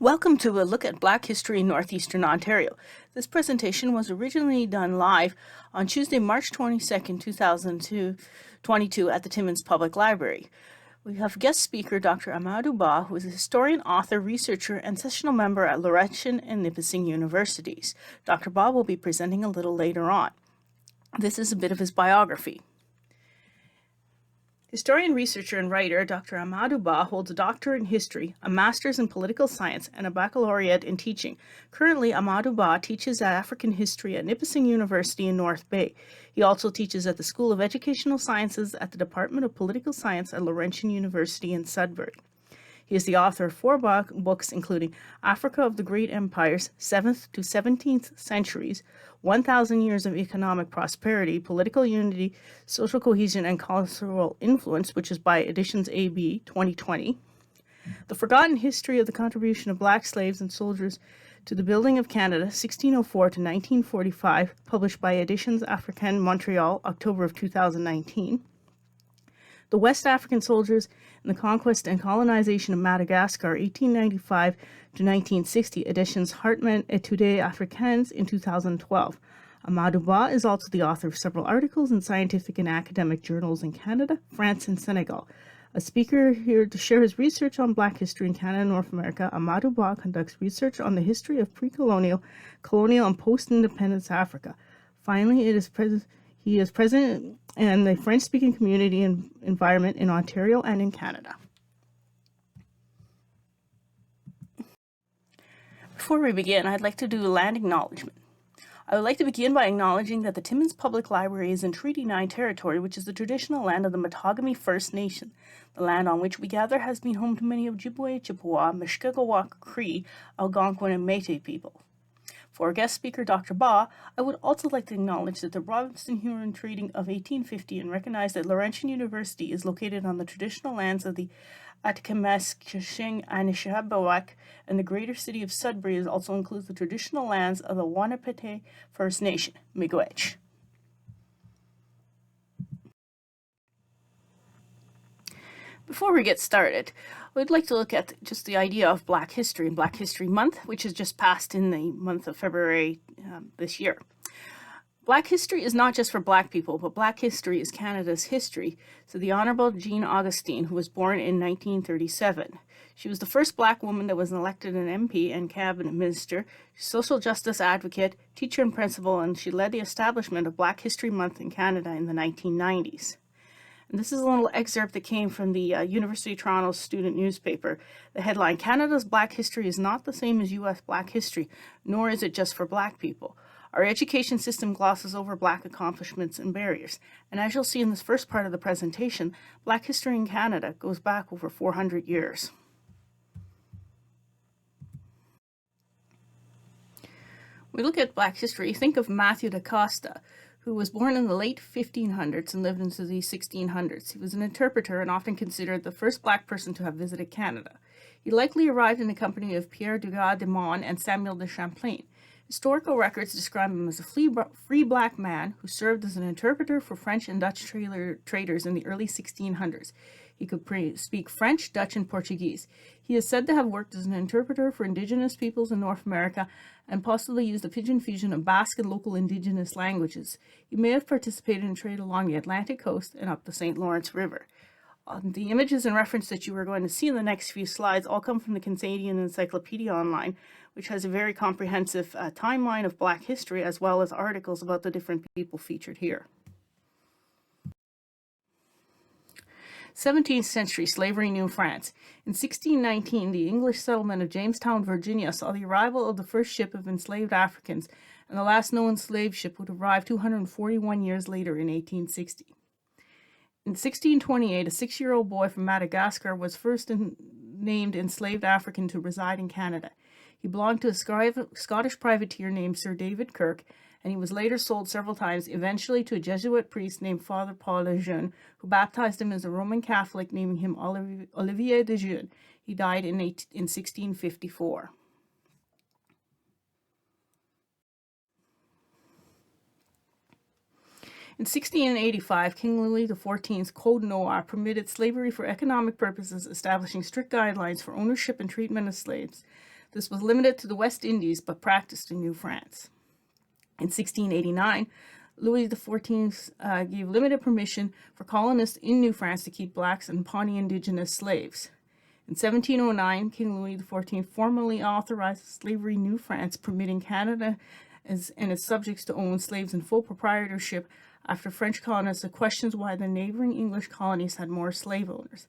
Welcome to a look at Black history in Northeastern Ontario. This presentation was originally done live on Tuesday, March 22nd, 2022 at the Timmins Public Library. We have guest speaker Dr. Amadou Ba, who is a historian, author, researcher, and sessional member at Laurentian and Nipissing Universities. Dr. Ba will be presenting a little later on. This is a bit of his biography. Historian, researcher, and writer Dr. Amadou Ba holds a doctorate in history, a master's in political science, and a baccalaureate in teaching. Currently, Amadou Ba teaches African history at Nipissing University in North Bay. He also teaches at the School of Educational Sciences at the Department of Political Science at Laurentian University in Sudbury. He is the author of 4 books, including Africa of the Great Empires, 7th to 17th Centuries, 1,000 Years of Economic Prosperity, Political Unity, Social Cohesion, and Cultural Influence, which is by Editions AB 2020. The Forgotten History of the Contribution of Black Slaves and Soldiers to the Building of Canada, 1604 to 1945, published by Editions Africaine Montreal, October of 2019. The West African Soldiers in the Conquest and Colonization of Madagascar, 1895 to 1960, editions Hartmann Études Africaines in 2012. Amadou Ba is also the author of several articles in scientific and academic journals in Canada, France, and Senegal. A speaker here to share his research on Black history in Canada and North America, Amadou Ba conducts research on the history of pre-colonial, colonial, and post-independence Africa. Finally, he is present in the French-speaking community and environment in Ontario and in Canada. Before we begin, I'd like to do a land acknowledgement. I would like to begin by acknowledging that the Timmins Public Library is in Treaty 9 territory, which is the traditional land of the Matagami First Nation. The land on which we gather has been home to many of Ojibwe, Chippewa, Mushkegowuk, Cree, Algonquin, and Métis people. For our guest speaker, Dr. Ba, I would also like to acknowledge that the Robinson-Huron Treaty of 1850 and recognize that Laurentian University is located on the traditional lands of the Atikamesk, Anishinaabe, and the greater city of Sudbury also includes the traditional lands of the Wahnapitae First Nation, Miigwech. Before we get started, we'd like to look at just the idea of Black History and Black History Month, which has just passed in the month of February this year. Black history is not just for Black people, but Black history is Canada's history. So the Honorable Jean Augustine, who was born in 1937. She was the first Black woman that was elected an MP and cabinet minister, social justice advocate, teacher and principal, and she led the establishment of Black History Month in Canada in the 1990s. And this is a little excerpt that came from the University of Toronto student newspaper. The headline, Canada's Black history is not the same as U.S. Black history, nor is it just for Black people. Our education system glosses over Black accomplishments and barriers. And as you'll see in this first part of the presentation, Black history in Canada goes back over 400 years. When we look at Black history, think of Matthew da Costa, who was born in the late 1500s and lived into the 1600s. He was an interpreter and often considered the first Black person to have visited Canada. He likely arrived in the company of Pierre Dugas de Mon and Samuel de Champlain. Historical records describe him as a free Black man who served as an interpreter for French and Dutch traders in the early 1600s. He could speak French, Dutch, and Portuguese. He is said to have worked as an interpreter for Indigenous peoples in North America and possibly used the pidgin fusion of Basque and local Indigenous languages. He may have participated in trade along the Atlantic coast and up the St. Lawrence River. The images and reference that you are going to see in the next few slides all come from the Canadian Encyclopedia Online, which has a very comprehensive timeline of Black history as well as articles about the different people featured here. 17th century slavery in New France. In 1619, the English settlement of Jamestown, Virginia, saw the arrival of the first ship of enslaved Africans, and the last known slave ship would arrive 241 years later in 1860. In 1628, a 6-year-old boy from Madagascar was first named enslaved African to reside in Canada. He belonged to a Scottish privateer named Sir David Kirk, and he was later sold several times, eventually to a Jesuit priest named Father Paul Lejeune, who baptized him as a Roman Catholic, naming him Olivier de Jeune. He died in 1654. In 1685, King Louis XIV's Code Noir permitted slavery for economic purposes, establishing strict guidelines for ownership and treatment of slaves. This was limited to the West Indies but practiced in New France. In 1689, Louis XIV gave limited permission for colonists in New France to keep blacks and Pawnee indigenous slaves. In 1709, King Louis XIV formally authorized slavery in New France, permitting Canada and its subjects to own slaves in full proprietorship after French colonists had questions why the neighboring English colonies had more slave owners.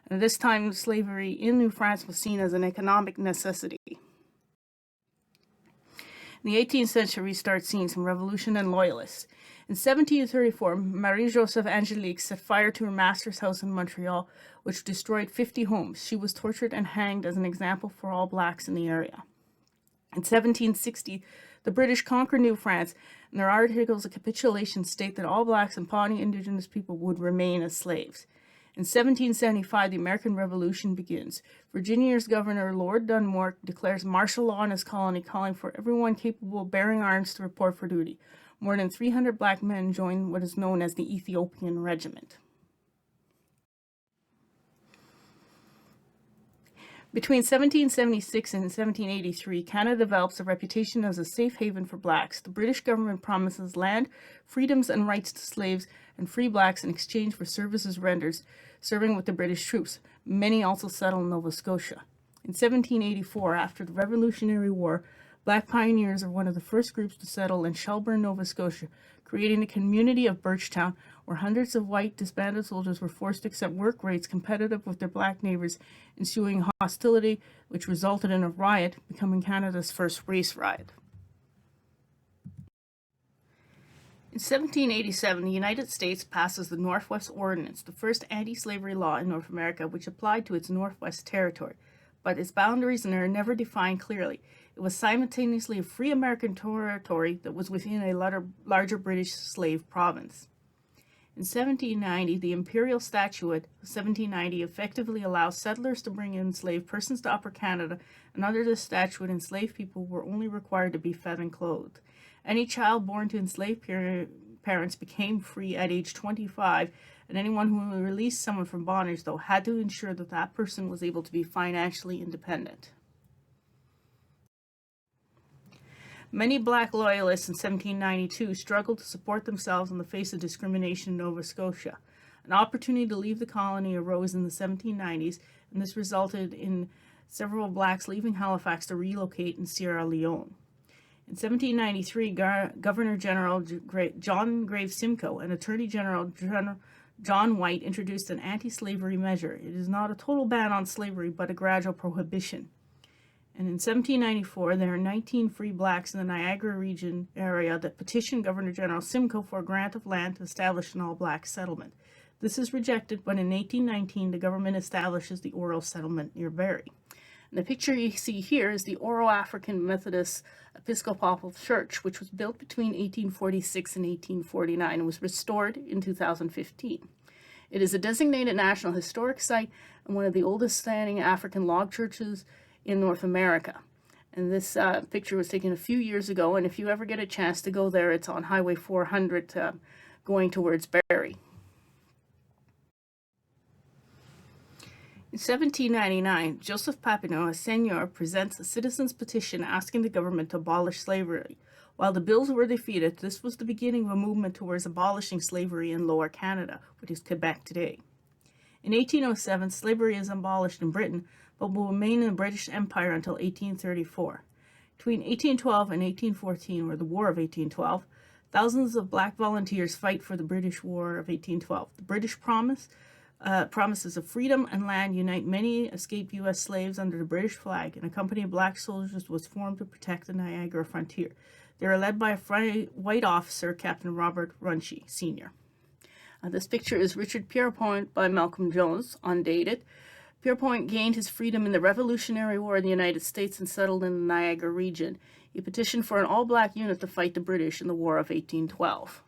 And at this time, slavery in New France was seen as an economic necessity. In the 18th century, we start seeing some revolution and loyalists. In 1734, Marie-Joseph Angélique set fire to her master's house in Montreal, which destroyed 50 homes. She was tortured and hanged as an example for all blacks in the area. In 1760, the British conquered New France, and their articles of capitulation state that all blacks and Pawnee indigenous people would remain as slaves. In 1775, the American Revolution begins. Virginia's governor, Lord Dunmore, declares martial law in his colony, calling for everyone capable of bearing arms to report for duty. More than 300 black men joined what is known as the Ethiopian Regiment. Between 1776 and 1783, Canada develops a reputation as a safe haven for blacks. The British government promises land, freedoms, and rights to slaves and free blacks in exchange for services rendered serving with the British troops. Many also settle in Nova Scotia. In 1784, after the Revolutionary War, black pioneers are one of the first groups to settle in Shelburne, Nova Scotia, creating the community of Birchtown, where hundreds of white disbanded soldiers were forced to accept work rates competitive with their black neighbors, ensuing hostility, which resulted in a riot, becoming Canada's first race riot. In 1787, the United States passes the Northwest Ordinance, the first anti-slavery law in North America, which applied to its Northwest Territory, but its boundaries are never defined clearly. It was simultaneously a free American territory that was within a larger British slave province. In 1790, the Imperial Statute of 1790 effectively allows settlers to bring in enslaved persons to Upper Canada, and under this statute, enslaved people were only required to be fed and clothed. Any child born to enslaved parents became free at age 25, and anyone who released someone from bondage, though, had to ensure that that person was able to be financially independent. Many black loyalists in 1792 struggled to support themselves in the face of discrimination in Nova Scotia. An opportunity to leave the colony arose in the 1790s, and this resulted in several blacks leaving Halifax to relocate in Sierra Leone. In 1793, Governor General John Graves Simcoe and Attorney General John White introduced an anti-slavery measure. It is not a total ban on slavery, but a gradual prohibition. And in 1794, there are 19 free blacks in the Niagara region area that petitioned Governor General Simcoe for a grant of land to establish an all-black settlement. This is rejected, but in 1819, the government establishes the Oro settlement near Barrie. And the picture you see here is the Oro African Methodist Episcopal Church, which was built between 1846 and 1849 and was restored in 2015. It is a designated National Historic Site and one of the oldest standing African log churches in North America. And this picture was taken a few years ago, and if you ever get a chance to go there, it's on Highway 400 going towards Barrie. In 1799, Joseph Papineau, a seigneur, presents a citizen's petition asking the government to abolish slavery. While the bills were defeated, this was the beginning of a movement towards abolishing slavery in Lower Canada, which is Quebec today. In 1807, slavery is abolished in Britain, but will remain in the British Empire until 1834. Between 1812 and 1814, or the War of 1812, thousands of black volunteers fight for the British War of 1812. The British promises of freedom and land unite many escaped U.S. slaves under the British flag, and a company of black soldiers was formed to protect the Niagara frontier. They are led by a white officer, Captain Robert Runcie, Sr. This picture is Richard Pierpont by Malcolm Jones, undated. Pierpont gained his freedom in the Revolutionary War in the United States and settled in the Niagara region. He petitioned for an all-black unit to fight the British in the War of 1812.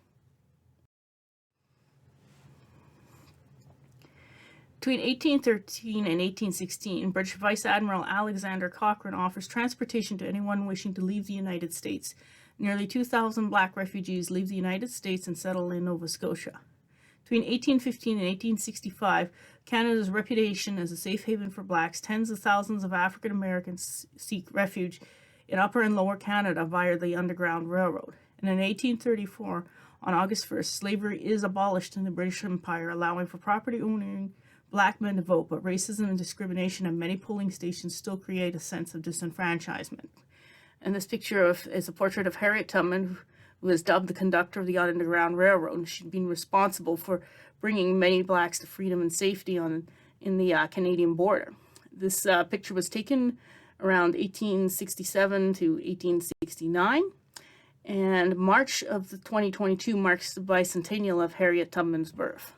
Between 1813 and 1816, British Vice Admiral Alexander Cochrane offers transportation to anyone wishing to leave the United States. Nearly 2,000 black refugees leave the United States and settle in Nova Scotia. Between 1815 and 1865, Canada's reputation as a safe haven for blacks, tens of thousands of African Americans seek refuge in Upper and Lower Canada via the Underground Railroad. And in 1834, on August 1st, slavery is abolished in the British Empire, allowing for property owning black men to vote, but racism and discrimination at many polling stations still create a sense of disenfranchisement. And this picture is a portrait of Harriet Tubman, who was dubbed the conductor of the Underground Railroad, and she'd been responsible for bringing many blacks to freedom and safety in the Canadian border. This picture was taken around 1867 to 1869, and March of 2022 marks the bicentennial of Harriet Tubman's birth.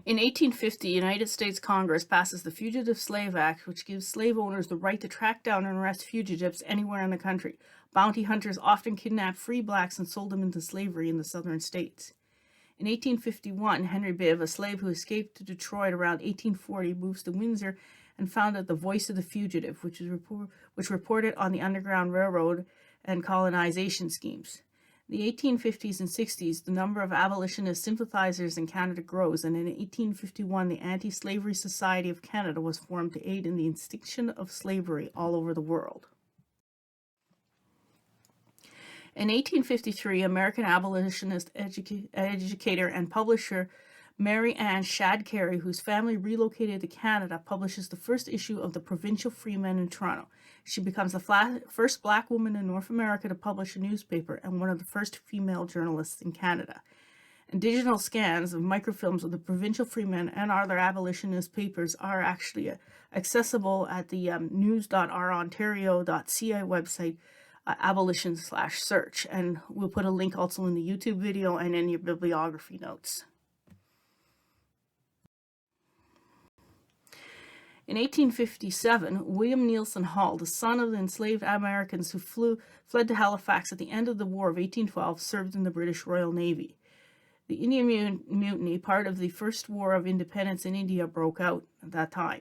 In 1850, United States Congress passes the Fugitive Slave Act, which gives slave owners the right to track down and arrest fugitives anywhere in the country. Bounty hunters often kidnapped free blacks and sold them into slavery in the southern states. In 1851, Henry Bibb, a slave who escaped to Detroit around 1840, moves to Windsor and founded the Voice of the Fugitive, which reported on the Underground Railroad and colonization schemes. In the 1850s and 60s, the number of abolitionist sympathizers in Canada grows, and in 1851, the Anti-Slavery Society of Canada was formed to aid in the extinction of slavery all over the world. In 1853, American abolitionist educator and publisher Mary Ann Shadd Cary, whose family relocated to Canada, publishes the first issue of the Provincial Freeman in Toronto. She becomes the first black woman in North America to publish a newspaper and one of the first female journalists in Canada. And digital scans of microfilms of the Provincial Freeman and other abolitionist papers are actually accessible at the news.rontario.ca website, abolition/search. And we'll put a link also in the YouTube video and in your bibliography notes. In 1857, William Nelson Hall, the son of the enslaved Americans who fled to Halifax at the end of the War of 1812, served in the British Royal Navy. The Indian Mutiny, part of the First War of Independence in India, broke out at that time.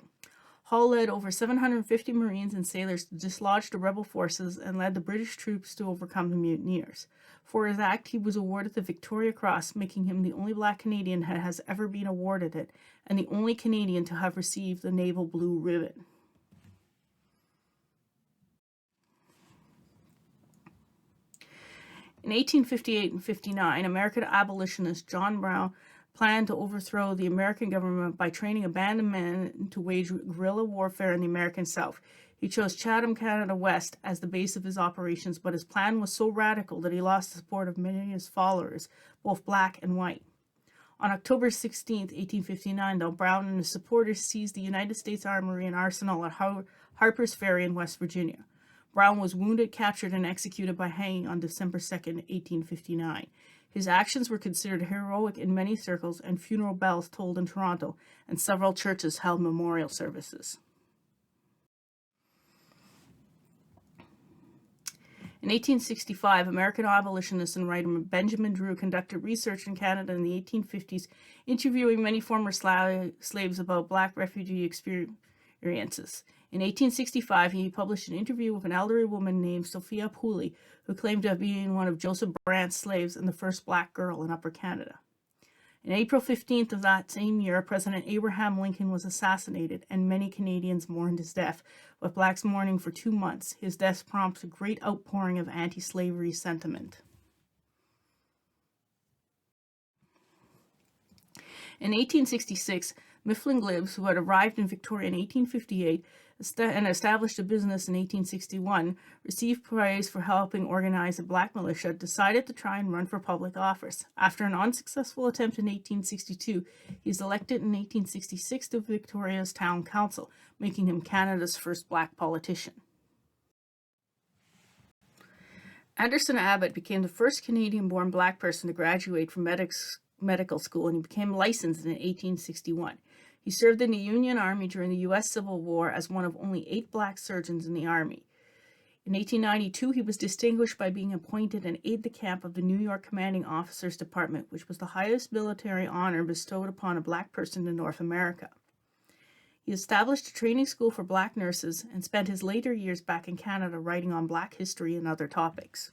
Hall led over 750 Marines and sailors to dislodge the rebel forces and led the British troops to overcome the mutineers. For his act, he was awarded the Victoria Cross, making him the only black Canadian that has ever been awarded it, and the only Canadian to have received the Naval Blue Ribbon. In 1858 and 59, American abolitionist John Brown planned to overthrow the American government by training a band of men to wage guerrilla warfare in the American South. He chose Chatham, Canada West as the base of his operations, but his plan was so radical that he lost the support of many of his followers, both black and white. On October 16, 1859, though, Brown and his supporters seized the United States Armory and Arsenal at Harper's Ferry in West Virginia. Brown was wounded, captured, and executed by hanging on December 2, 1859. His actions were considered heroic in many circles, and funeral bells tolled in Toronto, and several churches held memorial services. In 1865, American abolitionist and writer Benjamin Drew conducted research in Canada in the 1850s, interviewing many former slaves about black refugee experiences. In 1865, he published an interview with an elderly woman named Sophia Pooley, who claimed to have been one of Joseph Brandt's slaves and the first black girl in Upper Canada. On April 15th of that same year, President Abraham Lincoln was assassinated, and many Canadians mourned his death, with blacks mourning for 2 months. His death prompted a great outpouring of anti-slavery sentiment. In 1866, Mifflin Gibbs, who had arrived in Victoria in 1858 and established a business in 1861, received praise for helping organize a black militia, decided to try and run for public office. After an unsuccessful attempt in 1862, he was elected in 1866 to Victoria's Town Council, making him Canada's first black politician. Anderson Abbott became the first Canadian-born black person to graduate from medical school, and he became licensed in 1861. He served in the Union Army during the U.S. Civil War as one of only 8 black surgeons in the Army. In 1892, he was distinguished by being appointed an aide-de-camp of the New York Commanding Officers Department, which was the highest military honor bestowed upon a black person in North America. He established a training school for black nurses and spent his later years back in Canada writing on black history and other topics.